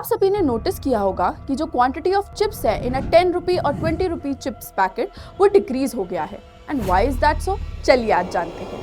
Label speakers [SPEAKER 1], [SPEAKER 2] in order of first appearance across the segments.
[SPEAKER 1] आप सभी ने नोटिस किया होगा कि जो क्वांटिटी ऑफ चिप्स है इन अ 10 रुपी और 20 रुपी चिप्स पैकेट वो डिक्रीज हो गया है। And why is that so? चलिए आज जानते हैं।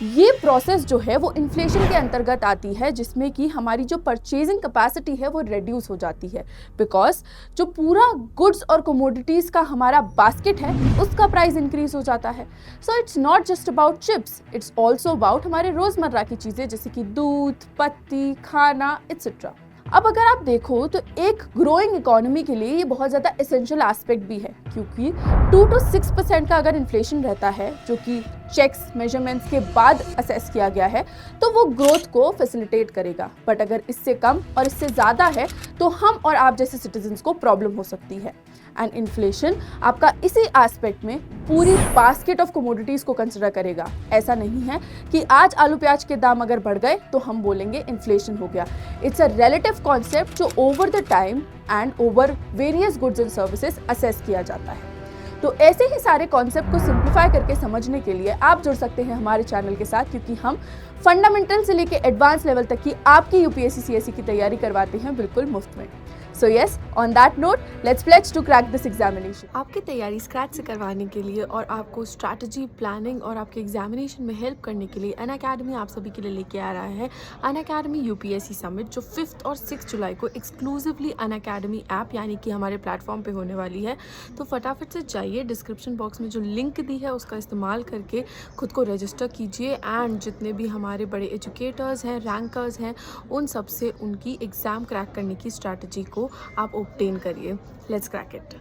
[SPEAKER 1] ये प्रोसेस जो है वो इन्फ्लेशन के अंतर्गत आती है, जिसमें कि हमारी जो परचेजिंग कैपेसिटी है वो रिड्यूस हो जाती है, बिकॉज जो पूरा गुड्स और कमोडिटीज का हमारा बास्केट है उसका प्राइस इंक्रीज हो जाता है। So it's not just about chips, it's also about हमारे रोजमर्रा की चीजें जैसे कि दूध, पत्ती, खाना एक्सेट्रा। अब अगर आप देखो तो एक ग्रोइंग इकोनॉमी के लिए ये बहुत ज़्यादा एसेंशियल एस्पेक्ट भी है, क्योंकि 2 to 6% का अगर इन्फ्लेशन रहता है, जो कि चेक्स मेजरमेंट्स के बाद असेस किया गया है, तो वो ग्रोथ को फैसिलिटेट करेगा। बट अगर इससे कम और इससे ज़्यादा है तो हम और आप जैसे सिटीजन्स को प्रॉब्लम हो सकती है। एंड इन्फ्लेशन आपका इसी एस्पेक्ट में पूरी बास्केट ऑफ कमोडिटीज़ को कंसिडर करेगा। ऐसा नहीं है कि आज आलू प्याज के दाम अगर बढ़ गए तो हम बोलेंगे इन्फ्लेशन हो गया। इट्स अ रिलेटिव कॉन्सेप्ट जो over the time and over various goods and services assess किया जाता है। तो ऐसे ही सारे कॉन्सेप्ट को सिंप्लीफाई करके समझने के लिए आप जुड़ सकते हैं हमारे चैनल के साथ, क्योंकि हम फंडामेंटल से लेके एडवांस लेवल तक की आपकी यूपीएससी सीएससी की तैयारी करवाते हैं बिल्कुल मुफ्त में। So yes, on that note, let's pledge to crack this examination.
[SPEAKER 2] आपकी तैयारी स्क्रैच से करवाने के लिए और आपको स्ट्रैटेजी, प्लानिंग और आपके एग्जामिनेशन में हेल्प करने के लिए अनअकैडमी आप सभी के लिए लेके आ रहा है अनअकैडमी यूपीएससी समिट, जो 5 और 6 जुलाई को एक्सक्लूसिवली अनअकैडमी ऐप यानी कि हमारे प्लेटफॉर्म पे होने वाली है। तो फटाफट से जाइए, डिस्क्रिप्शन बॉक्स में जो लिंक दी है उसका इस्तेमाल करके खुद को रजिस्टर कीजिए एंड जितने भी हमारे बड़े एजुकेटर्स हैं, रैंकर्स हैं, उन सब से उनकी एग्ज़ाम क्रैक करने की स्ट्रैटेजी को आप ऑब्टेन करिए। Let's crack it.